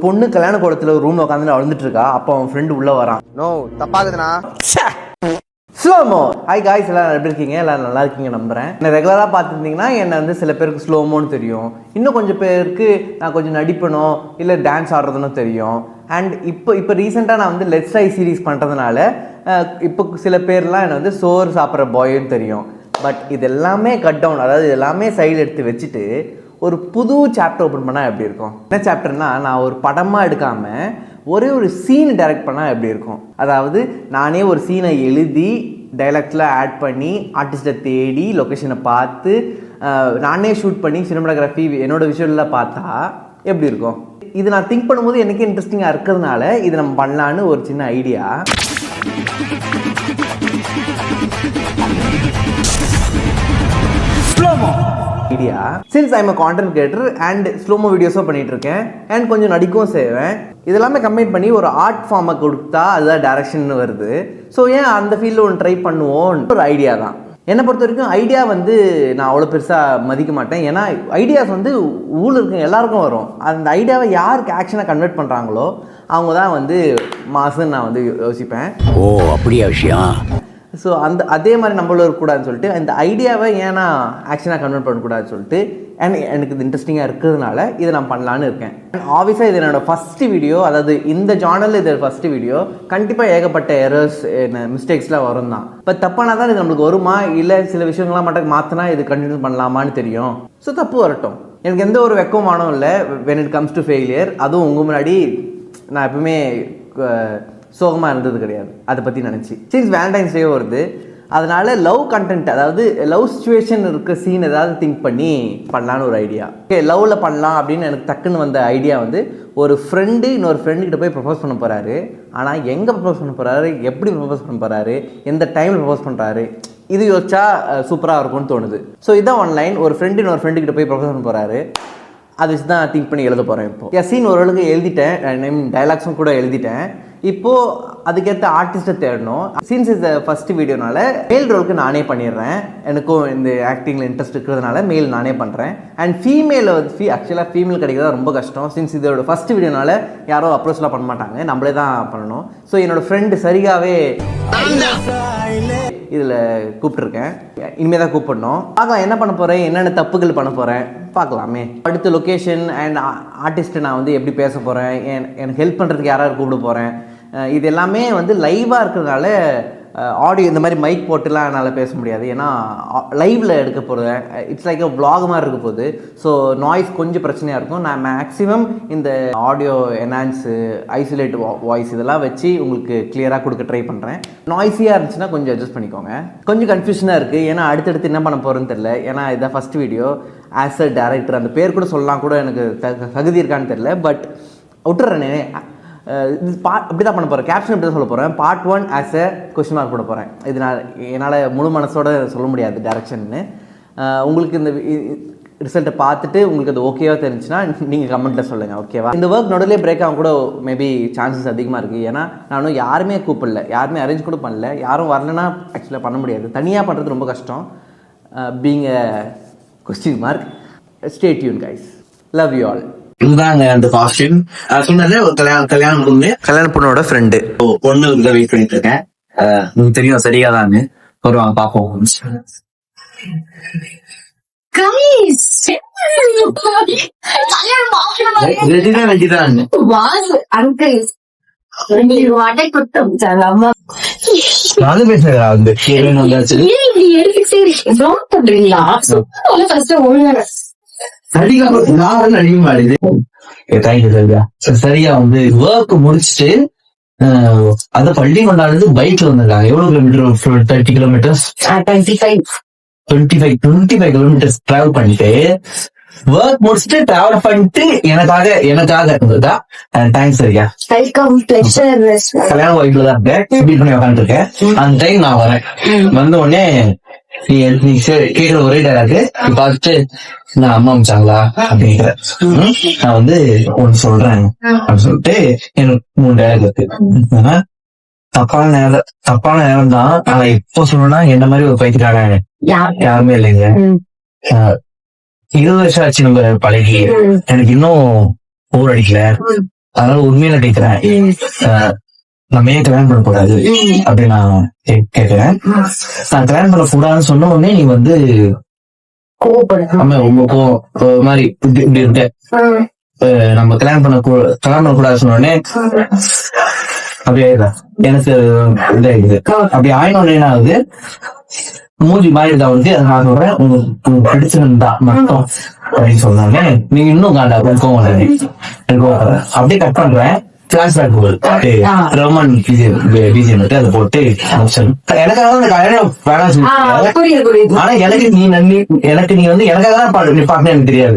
பொண்ணு கல்யாண கோலத்துல ஒரு ரூம்ல உட்காந்து அழுந்துட்டு இருக்கா. அப்போ அவன் ஃப்ரெண்டு உள்ள வரான். நோ தப்பாகுதுண்ணா. ஸ்லோமோ. ஹாய் காய்ஸ், எல்லாரும் எப்படி இருக்கீங்க? எல்லாரும் நல்லா இருக்கீங்க நம்புறேன். என்ன ரெகுலராக பார்த்துருந்தீங்கன்னா என்ன வந்து சில பேருக்கு ஸ்லோமோன்னு தெரியும், இன்னும் கொஞ்சம் பேருக்கு நான் கொஞ்சம் நடிப்பனோ இல்லை டான்ஸ் ஆடுறதுன்னு தெரியும். அண்ட் இப்போ ரீசெண்டாக நான் வந்து லெட்ஸ் ட்ரை சீரீஸ் பண்ணுறதுனால இப்போ சில பேர்லாம் என்னை வந்து சோறு சாப்பிட்ற பாய்ன்னு தெரியும். பட் இது எல்லாமே கட் டவுன், அதாவது இது எல்லாமே சைடு எடுத்து வச்சுட்டு ஒரு புது சாப்டர் ஓப்பன் பண்ணால் எப்படி இருக்கும்? என்ன சாப்டர்னா, நான் ஒரு படமாக எடுக்காமல் ஒரே ஒரு சீன் டைரக்ட் பண்ணால் எப்படி இருக்கும்? அதாவது நானே ஒரு சீனை எழுதி டைலாக்ஸில் ஆட் பண்ணி ஆர்டிஸ்ட்டை தேடி லொக்கேஷனை பார்த்து நானே ஷூட் பண்ணி சினிமாட்டோகிராஃபி என்னோடய விஷுவலில் பார்த்தா எப்படி இருக்கும்? இது நான் திங்க் பண்ணும்போது எனக்கு இன்ட்ரெஸ்டிங்காக இருக்கிறதுனால இது நம்ம பண்ணலான்னு ஒரு சின்ன idea. Idea since I am a content creator and slo-mo வீடியோஸும் பண்ணிட்டு இருக்கேன் அண்ட் கொஞ்சம் நடிக்கவும் செய்வேன். இதெல்லாமே கம்பைன் பண்ணி ஒரு ஆர்ட் ஃபார்மை கொடுத்தா அதுதான் டைரக்ஷன் வருது. ஸோ ஏன் அந்த ஃபீல்டில் ஒன்று ட்ரை பண்ணுவோன்னு ஒரு ஐடியா தான். என்னை பொறுத்த வரைக்கும் ஐடியா வந்து நான் அவ்வளோ பெருசாக மதிக்க மாட்டேன். ஏன்னா ஐடியாஸ் வந்து ஊரில் இருக்க எல்லாருக்கும் வரும். அந்த ஐடியாவை யாருக்கு ஆக்ஷனாக கன்வெர்ட் பண்ணுறாங்களோ அவங்க தான் வந்து மாசுன்னு நான் வந்து யோசிப்பேன். ஓ அப்படியா விஷயம். ஸோ அதே மாதிரி நம்மளும் இருக்கக்கூடாதுன்னு சொல்லிட்டு இந்த ஐடியாவை ஏன் நான் ஆக்ஷனாக கன்வெர்ட் பண்ணக்கூடாதுன்னு சொல்லிட்டு எனக்கு இது இன்ட்ரெஸ்டிங்காக இருக்கிறதுனால இதை நான் பண்ணலான்னு இருக்கேன். ஆப்வியஸாக இது என்னோடய ஃபஸ்ட்டு வீடியோ, அதாவது இந்த ஜானலில் இது ஃபஸ்ட்டு வீடியோ. கண்டிப்பாக ஏகப்பட்ட எரர்ஸ் மிஸ்டேக்ஸ்லாம் வரும் தான். இப்போ தப்பானா தான் இது நம்மளுக்கு வருமா, இல்லை சில விஷயங்கள்லாம் மட்டும் மாற்றினா இது கண்டினியூ பண்ணலாமான்னு தெரியும். ஸோ தப்பு வரட்டும், எனக்கு எந்த ஒரு வெக்கமானம் இல்லை when it comes to failure. அதுவும் உங்கள் முன்னாடி நான் எப்பவுமே சோகமாக இருந்தது கிடையாது அதை பற்றி நினச்சி. சின்ஸ் வேலண்டைன்ஸ் டே வருது, அதனால லவ் கண்டென்ட், அதாவது லவ் சுச்சுவேஷன் இருக்க சீன் ஏதாவது திங்க் பண்ணி பண்ணலான்னு ஒரு ஐடியா. ஓகே, லவ்வில் பண்ணலாம் அப்படின்னு எனக்கு டக்குன்னு வந்த ஐடியா வந்து ஒரு ஃப்ரெண்டு இன்னொரு ஃப்ரெண்டுக்கிட்ட போய் ப்ரப்போஸ் பண்ண போகிறாரு. ஆனால் எங்கே ப்ரப்போஸ் பண்ண போகிறாரு, எப்படி ப்ரப்போஸ் பண்ண போகிறாரு, எந்த டைமில் ப்ரப்போஸ் பண்ணுறாரு, இது யோசிச்சா சூப்பராக இருக்கும்னு தோணுது. ஸோ இதான் ஆன்லைன் ஒரு ஃப்ரெண்டு இன்னொரு ஃப்ரெண்டுக்கிட்ட போய் ப்ரப்போஸ் பண்ண போகிறாரு. அது வச்சு தான் திங்க் பண்ணி எழுத போகிறேன். இப்போ சீன் ஓரளவுக்கு எழுதிட்டேன், டைலாக்ஸும் கூட எழுதிட்டேன். இப்போது அதுக்கேற்ற ஆர்டிஸ்ட்டை தேடணும். சீன்ஸ் இஸ் ஃபஸ்ட்டு வீடியோனால மேல் ரோலுக்கு நானே பண்ணிடுறேன். எனக்கும் இந்த ஆக்டிங்கில் இன்ட்ரெஸ்ட் இருக்கிறதுனால மேல் நானே பண்ணுறேன். அண்ட் ஃபீமேலில் வந்து ஆக்சுவலாக ஃபீமேல் கிடைக்கிறது ரொம்ப கஷ்டம். சின்ஸ் இதோட ஃபஸ்ட்டு வீடியோனால யாரோ அப்ரோச்லாம் பண்ண மாட்டாங்க, நம்மளே தான் பண்ணணும். ஸோ என்னோடய ஃப்ரெண்டு சரியாகவே இதில் கூப்பிட்டுருக்கேன். இனிமேல் தான் கூப்பிடணும். பார்க்கலாம் என்ன பண்ண போகிறேன், என்னென்ன தப்புகள் பண்ண போகிறேன் பார்க்கலாமே. அடுத்த லொக்கேஷன் அண்ட் ஆர்டிஸ்ட்டை நான் வந்து எப்படி பேச போகிறேன், எனக்கு ஹெல்ப் பண்ணுறதுக்கு யாராவது கூப்பிட போகிறேன், இது எல்லாமே வந்து லைவாக இருக்கிறதுனால ஆடியோ இந்த மாதிரி மைக் போட்டுலாம் என்னால் பேச முடியாது. ஏன்னா லைவில் எடுக்க போகிறேன். இட்ஸ் லைக் வ்ளாக் மாதிரி இருக்க போகுது. ஸோ நாய்ஸ் கொஞ்சம் பிரச்சனையாக இருக்கும். நான் மேக்ஸிமம் இந்த ஆடியோ என்ஹான்ஸு, ஐசோலேட் வாய்ஸ் இதெல்லாம் வச்சு உங்களுக்கு கிளியராக கொடுக்க ட்ரை பண்ணுறேன். நாய்ஸியாக இருந்துச்சுன்னா கொஞ்சம் அட்ஜஸ்ட் பண்ணிக்கோங்க. கொஞ்சம் கன்ஃபியூஷனாக இருக்குது, ஏன்னா அடுத்தடுத்து என்ன பண்ண போகிறேன்னு தெரில. ஏன்னா இதான் first video. As a director அந்த பேர் கூட சொல்லலாம் கூட எனக்கு தகுதி இருக்கான்னு தெரில. பட் விட்டுறேனே, அப்படி தான் பண்ண போகிறேன். கேப்ஷன் இப்படி தான் சொல்ல போகிறேன். Part 1 as a question mark போட போகிறேன். இது என்னால் முழு மனசோட சொல்ல முடியாது டேரக்ஷன்னு. உங்களுக்கு இந்த ரிசல்ட்டை பார்த்துட்டு உங்களுக்கு அது ஓகேவா தெரிஞ்சுன்னா நீங்கள் கமெண்ட்டில் சொல்லுங்கள், ஓகேவா? இந்த ஒர்க் நடுவிலே பிரேக் ஆகும் கூட மேபி சான்சஸ் அதிகமாக இருக்குது. ஏன்னா நானும் யாருமே கூப்பிடல, யாருமே அரேஞ்ச் கூட பண்ணல. யாரும் வரலன்னா ஆக்சுவலாக பண்ண முடியாது. தனியாக பண்ணுறது ரொம்ப கஷ்டம். Being a question mark. Stay tune guys, love you all. இதுதாங்க அந்த காஸ்டியூம். சொன்னது ஒரு கல்யாண பொண்ணோட ஃப்ரெண்டு. பொண்ணு வெயிட் பண்ணிட்டு இருக்கேன். உங்களுக்கு தெரியும் சரியாதான்னு வருவாங்க, பாப்போம். சரியா வந்து ஒர்க் முடிச்சுட்டு அந்த பள்ளி கொண்டாடு பைக்ல வந்திருக்காங்க. எவ்வளவு கிலோமீட்டர்? 30 கிலோமீட்டர்ஸ், 25 கிலோமீட்டர்ஸ் டிராவல் பண்ணிட்டு ஒர்க் முடிச்சுட்டு டிராவல் பண்ணிட்டு எனக்காக தேங்க்ஸ். சரியா கல்யாண ஒய்ஃப்ல தான் இருக்கேன், பண்ணி உட்காந்துட்டு இருக்கேன். அந்த டைம் நான் வரேன். வந்த உடனே நீ கேட்கிற ஒரே டைலாக்கு பார்த்துட்டு நான் அம்மா அமிச்சாங்களா அப்படிங்கிற. நான் வந்து ஒண்ணு சொல்றேன் அப்படின்னு சொல்லிட்டு எனக்கு 3 டைலாக் இருக்கு. தப்பான நேரம் தான். ஆனா இப்போ சொல்லணும்னா என்ன மாதிரி ஒரு பைத்தியக்காரன் யாருமே இல்லைங்க. 20 வருஷம் ஆச்சு நம்ம பழகி, எனக்கு இன்னும் போர் அடிக்கல. அதனால உண்மையில கேட்கிறேன், நம்ம ஏன் கல்யாணம் பண்ணக்கூடாது அப்படின்னு நான் கேட்கிறேன். நான் கல்யாணம் பண்ணக்கூடாதுன்னு சொன்ன உடனே நீ வந்து ரொம்ப மாதிரி இப்படி இருக்க. நம்ம கல்யாணம் பண்ணக்கூடாது சொன்ன உடனே அப்படியே எனக்கு இதாயிடுது. அப்படி ஆயினோடனே என்ன ஆகுது, மூஞ்சி மாறிடுதா வந்து. அதை நான் சொல்றேன், உங்களுக்கு பிடிச்சிருந்தா மட்டும் அப்படின்னு சொன்னாங்க. நீங்க இன்னும் காண்டா கோவம் எனக்கு அப்படியே கட் பண்றேன். பிளாஷ்பேக் போகுது, ரோமன் பிஜிஎம் அதை போட்டு எனக்காக அந்த கல்யாணம் வேணாம் சொல்லி. ஆனா எனக்கு நீ வந்து எனக்காக தான் பாக்கணும் எனக்கு தெரியாது.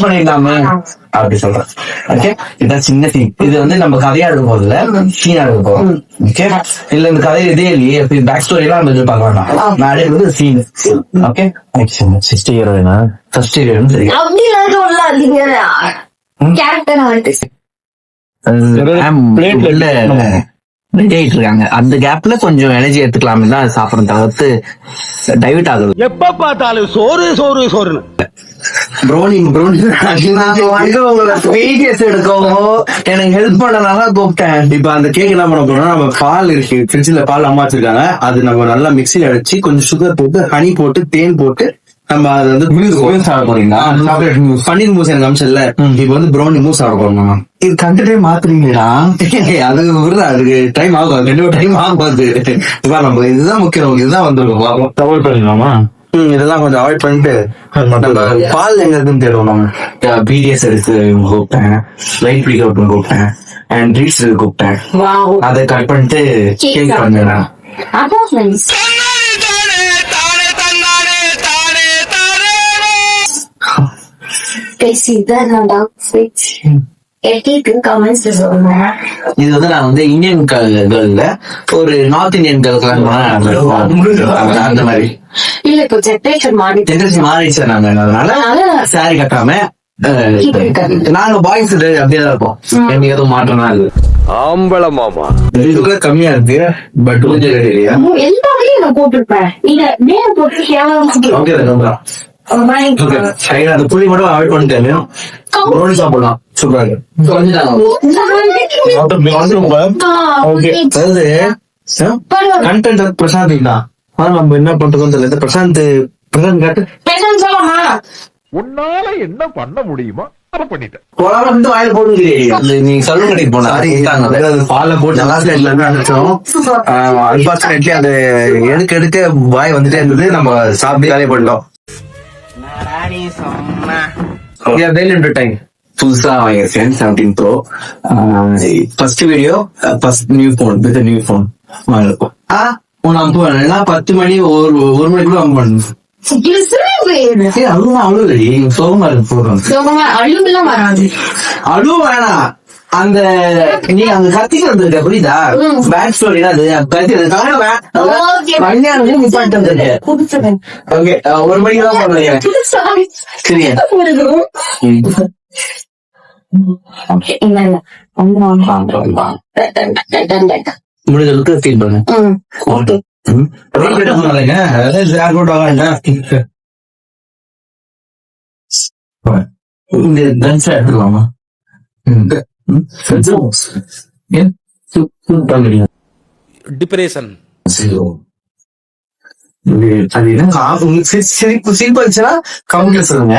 பண்ணிடலாமே அப்படி சொல்றேன். ஓகே, இதான் சின்ன சீன். இது வந்து நம்ம கதையா எடுக்க போறதுல சீனா எடுக்க போறோம். ஓகே, இல்ல இந்த கதை இதே இல்லையே, பேக் ஸ்டோரி எல்லாம் நம்ம எதிர்பார்க்க வேண்டாம். நான் எடுக்கிறது சீன். ஓகே, ஃபர்ஸ்ட் ஹீரோயினா ஃபர்ஸ்ட் ஹீரோயின் ரெடி ஆயிட்டு இருக்காங்க. அந்த கேப்ல கொஞ்சம் எனர்ஜி எடுத்துக்கலாமே தான் சாப்பிடணும், தவிர்த்து டைவர்ட் ஆகுது. எப்ப பார்த்தாலும் சோறு சோறு சோறுன்னு எனக்கு ஹெல்ப் பண்ணனால கூப்பிட்டேன். இப்ப அந்த கேக் என்ன பண்ண போறோம்னா, நம்ம பால் இருக்கு, ஃப்ரிட்ஜ்ல பால் அம்மா வச்சிருக்காங்க. அது நம்ம நல்லா மிக்ஸில அடிச்சு கொஞ்சம் சுகர் போட்டு, ஹனி போட்டு, தேன் போட்டு நம்ம அதை வந்து பன்னீர் மூஸ் எனக்கு அம்சம்ல. இப்ப வந்து ப்ரௌனி மூஸ் சாப்பிட போறோம். இது கண்டுட்டே மாத்துறீங்களா? அது அதுக்கு டைம் ஆகும், கண்டிப்பா டைம் ஆகாது. இப்ப நம்ம இதுதான் முக்கியம், இதுதான் வந்துருக்கோம். தவறு பண்ணிடலாமா? இதெல்லாம் கொஞ்சம் அவாய்ட் பண்ணிட்டு பால் எங்க இருக்குன்னு தேடுவோம். நம்ம பிடிஎஸ் எடுத்து கூப்பிட்டேன், லைட் பிடிக்க கூப்பிட்டேன், அண்ட் ரீட்ஸ் கூப்பிட்டேன். அதை கட் பண்ணிட்டு கேக் பண்ணேன். இது வந்து நான் வந்து இந்தியன் கேர்ள்ல ஒரு நார்த் இந்தியன் கேர்ள் அந்த மாதிரி இல்ல இப்போ ஜெனரேஷன் மாறிடுச்சு. நாங்க அதனால சாரி கட்டாம நாங்க பாய்ஸ் அப்படியே தான் இருப்போம். எனக்கு எதுவும் மாற்றம்னா அது ஆம்பள மாமா கம்மியா இருக்கு, பட் கொஞ்சம் இல்லையா? எல்லாரையும் நான் போட்டிருப்பேன். நீங்க நேரம் போட்டு ஓகே அந்த புளி மட்டும் அவாய்ட் பண்ணிட்டேன். ப்ரௌனி சாப்பிடலாம், சூப்பரா கண்டென்ட் பிரசாந்த் தான். ஆனா நம்ம என்ன பண்றதுன்னு தெரியல. பிரசாந்த் காட்டு உன்னால என்ன பண்ண முடியுமா அதை பண்ணிட்டேன். வந்து வாயில போட்டு நீ சலூன் கட்டிட்டு போனா பால போட்டு அன்பார்ச்சுனேட்லி அந்த எடுக்க வாய் வந்துட்டே இருந்தது. நம்ம சாப்பிட்டு வேலையை பண்ணிட்டோம். புதுசா வாங்கிருக்கேன் 17 Pro. First video, first new phone with new phone வாங்கிருக்கோம். உனக்கு 10 மணி ஒரு மணிக்குள்ள வாங்க பண்ணு. அழுவ வேணாம். அந்த நீ அங்க கத்திக்கிறது இருக்க புரியுதா? பேக் ஸ்டோரி அது கத்திக்கிறது ஓகே. ஒரு மணிக்கு தான் பண்ணுறேன். சரியா? முடிஞ்ச அளவுக்கு ஃபீல் பண்ணு. எடுத்துக்கலாமா? டிப்ரெஷன் அது என்ன சிரிப்பு வச்சுன்னா கவுண்ட்ல சொல்லுங்க.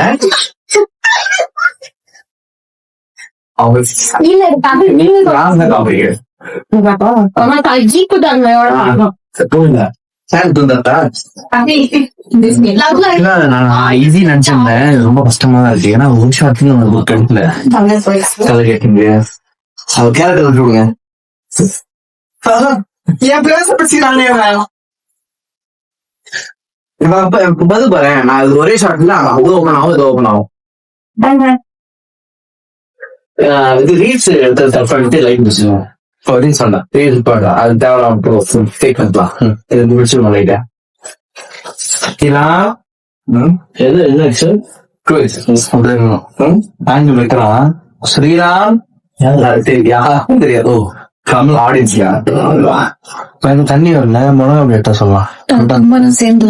ஈஸி நினைச்சிருந்தேன், ரொம்ப கஷ்டமா தான் இருக்கு. ஏன்னா ஒரு ஷாட்ல நம்ம கிடைக்கல. கலர் கேட்டீங்க, அவ கேரக்டர் விட்டுருங்க. என் பேச பச்சினானே பதில் பாரு. நான் இது ஒரே ஷாட்ல அது ஓபன் ஆகும், இது ஓபன் ஆகும். இது ரீல்ஸ் எடுத்து லைட் முடிச்சுவோம். ரீல்ஸ் வேண்டாம், ரீல்ஸ் பாடா அது தேவையில்லாம் ஃபேக் பண்ணலாம். இது முடிச்சிருவோம் லைட்டா. எது ஆங்கிள் வைக்கிறான் ஸ்ரீராம் தெரியாது. ஓ கமல் ஆடியன்ஸ்யா தண்ணி வரல மிளகா அப்படியே சொல்லலாம். சேர்ந்து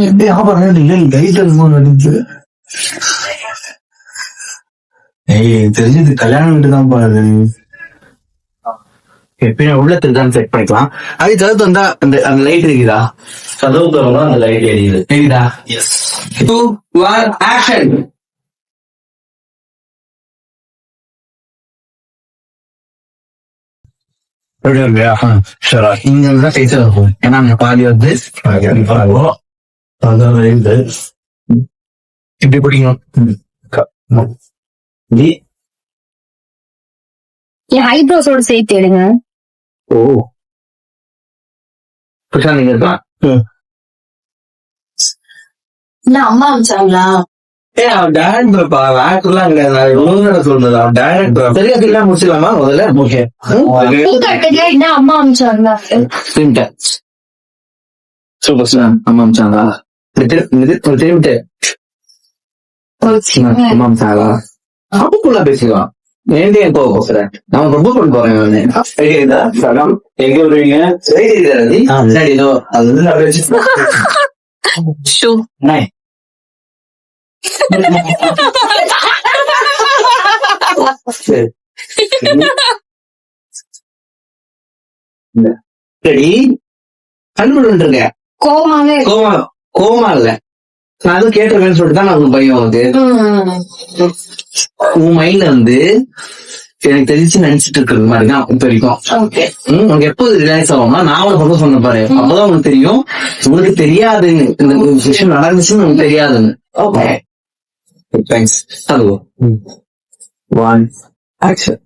தெரிஞ்சது கல்யாணம் வீட்டு தான் பாரு. எப்பயும் உள்ள திருதான் செட் பண்ணிக்கலாம். அது கருத்து வந்தா அந்த லைட் இருக்குதா, கதவு திறந்தா அந்த லைட் எரியுது தெரியுதா? எஸ். 2 1 ஆக்ஷன். இங்க தான் பேச இருக்கும். ஏன்னா அங்க பாதி வந்து இப்படி பிடிக்கணும். என் ஐப்ரோஸோட சேர்த்து எடுங்க. ஓ நீங்க இருக்கலாம். இல்ல அம்மா அமிச்சாங்களா? முடிச்சிடலாமா முதல்ல? ஓகே என்ன அம்மா அமிச்சாங்களா? Super sir. அம்மா அமிச்சாங்களா? திரும்பிட்டு அம்மா அமிச்சாங்களா? அப்படிக்குள்ள பேசிக்கலாம். ஏன் போகிறேன் நான் ரொம்ப கொண்டு போறேன். எங்க வருவீங்க? சரி கண்டுபிடிக்க கோமாவே கோமா இல்ல, நான் அதுவும் கேட்டிருக்கேன்னு சொல்லிட்டு தான் நான் பையன் வந்து உன் மைண்ட்ல வந்து எனக்கு தெரிஞ்சு நினைச்சிட்டு இருக்கிறது மாதிரிதான் இப்ப வரைக்கும். உனக்கு எப்போது ரிலாக்ஸ் ஆகும்னா நான் அவளை பக்கம் சொன்ன பாரு, அப்பதான் உனக்கு தெரியும் உனக்கு தெரியாதுன்னு, இந்த விஷயம் நடந்துச்சுன்னு உனக்கு தெரியாதுன்னு. Okay thanks. அது 1 ஆக்ஷன்.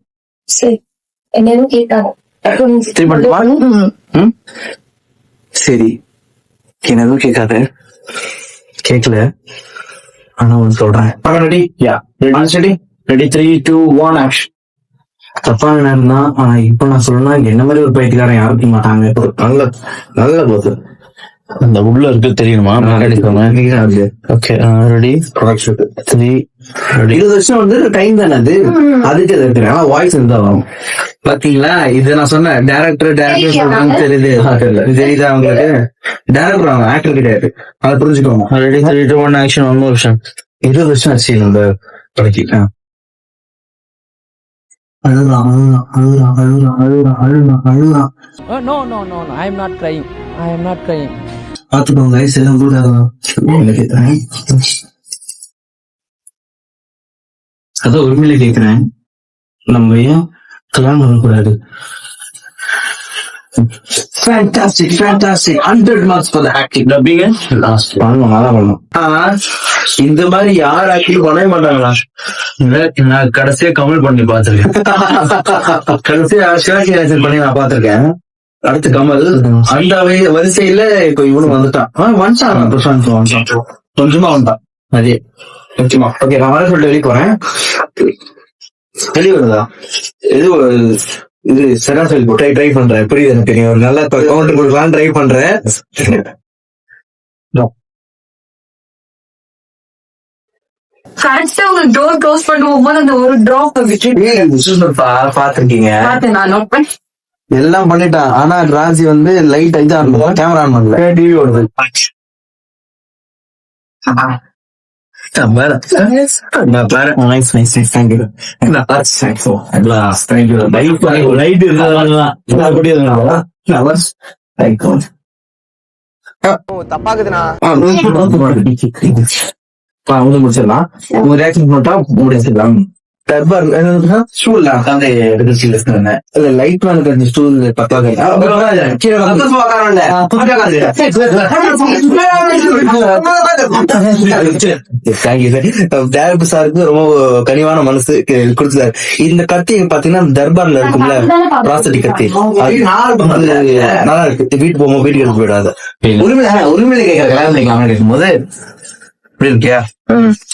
சரி என்ன கேட்டாங்க? சரி என்ன எதுவும் கேட்காத. கேட்கல ஆனா ஒன்னு சொல்றேன். ரெடி? யா ரெடி. Ready 3 2 1 action. தப்பா நேரம் தான். ஆனா இப்ப நான் சொல்லணும்னா என்ன மாதிரி ஒரு பைத்தியக்காரன் யாருக்கும் மாட்டாங்க. நல்ல நல்ல போது அந்த உள்ள இருக்கு தெரியுமா? ஓகே ரெடி 3 20 வருஷம் வந்து டைம் தானே அது, அதுக்கு இருக்கு. ஆனா வாய்ஸ் இருந்தா வரும். பாத்தீங்களா இது நான் சொன்னேன். டேரக்டர் தெரியுது தெரியுதா உங்களுக்கு? டேரக்டர் அவங்க ஆக்டர் கிடையாது, அதை புரிஞ்சுக்கோங்க. Ready 3 2 1 action. 1 வருஷம் 20 வருஷம் ஆச்சு நம்ம படக்கி. அழுறான். No, I am not crying. பாத்துக்கோங்க எல்லாம் கூட அதான் உண்மையில கேக்குறேன், நம்ம ஏன் கல்யாணம் பண்ணக்கூடாது? Fantastic 100 marks for the acting. டப்பிங்க லாஸ்ட் பண்ணணும். இந்த மாதிரி யார் ஆக்டிங் பண்ணவே மாட்டாங்களா? நான் கடைசியா கமல் பண்ணி பாத்துருக்கேன். கடைசியா ஆக்ஷன் பண்ணி நான் பாத்திருக்கேன். அடுத்து கமல் அந்த வரிசையில இப்ப இவனு வந்துட்டான். கொஞ்சமா வந்துட்டான் அதே கொஞ்சமா. ஓகே நான் வர சொல்லிட்டு வெளியே போறேன். வெளியே வருதா? இது சராசரி ட்ரை பண்றேன். புரியுது எனக்கு. நீ ஒரு நல்ல கவுண்டர் கொடுக்கலாம் ட்ரை பண்றேன். டோர் க்ளோஸ் பண்ணுவோம் அந்த ஒரு டிராப் பாத்துருக்கீங்க எல்லாம் பண்ணிட்டான். ஆனா ராஜி வந்து லைட் இது ஆன் பண்ணல, கேமரா ஆன் பண்ணல, டிவி ஓடுது. முடிச்சிடலாம். உங்க ரியாக்ஷன் பண்ணிட்டா முடிச்சிடலாம். டர்பர் ஸ்டூல் லைட் மேல ஸ்டூல் பத்தாவது டேரக்டர் சாருக்கு ரொம்ப கனிவான மனசு கொடுத்தாரு. இந்த கத்தி பாத்தீங்கன்னா தர்பார்ல இருக்கும்ல ராசடி கத்தி, நல்லா இருக்கு. வீட்டு போகும்போது வீட்டுக்கு எடுத்து போயிடாது. உரிமையில கேட்கற கல்யாணம் பண்ணிக்கலாம் கேட்கும் போது இப்படி இருக்கியா?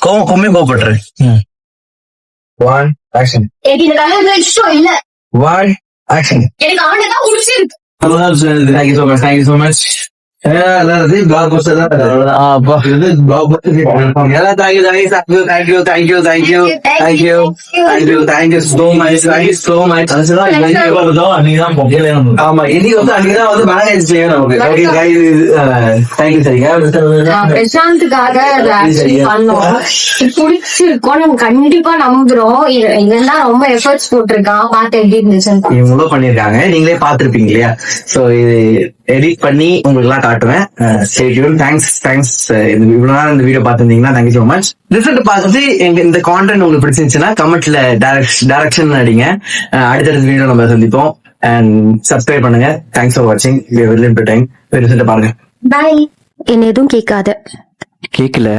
கோவப்படுறேன். 1 action. இல்ல 1 action. எனக்கு ஆண்டதான் முடிச்சிருக்கு. Thank you so much. Black Bastar தான் இது பிளாக் பஸ்டர் எல்லாம் தேங்க்யூ so much ஆமா இன்னைக்கு வந்து அன்னைக்குதான் வந்து மேனேஜ் செய்யணும் நமக்கு ஓகே தேங்க்யூ சரிங்க பிரசாந்துக்காக பண்ணோம் பிடிச்சிருக்கோம் நம்ம கண்டிப்பா நம்புறோம் இதெல்லாம் ரொம்ப எஃபர்ட்ஸ் போட்டிருக்கான் பார்த்து எப்படி இருந்துச்சுன்னு இவங்களும் பண்ணிருக்காங்க, நீங்களே பாத்திருப்பீங்க இல்லையா? சோ இது எடிட் பண்ணி உங்களுக்கு எல்லாம் காட்டுவேன். தேங்க்ஸ் இவ்வளவு நேரம் இந்த வீடியோ பார்த்திருந்தீங்கன்னா தேங்க்யூ சோ மச். ரிசல்ட் பார்த்துட்டு இந்த கான்டென்ட் உங்களுக்கு பிடிச்சிருந்துச்சுன்னா கமெண்ட்ல டைரக்ஷன் அடிங்க. அடுத்தடுத்த வீடியோ நம்ம சந்திப்போம். அண்ட் சப்ஸ்கிரைப் பண்ணுங்க. தேங்க்ஸ் ஃபார் வாட்சிங். ரிசல்ட் பாருங்க. பை. என்ன எதுவும் கேட்காத. கேட்கல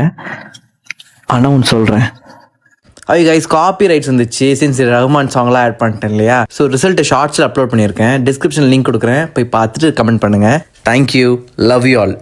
ஆனா ஒன்னு சொல்றேன். ஐ கைஸ் காப்பி ரைட்ஸ் வந்துச்சு சின்ஸ் ரஹ்மான் சாங்லாம் ஆட் பண்ணிட்டேன் இல்லையா? ஸோ ரிசல்ட் ஷார்ட்ஸில் அப்லோட் பண்ணியிருக்கேன். டிஸ்கிரிப்ஷன் லிங்க் கொடுக்குறேன், போய் பார்த்துட்டு கமெண்ட் பண்ணுங்கள். Thank you, love you all.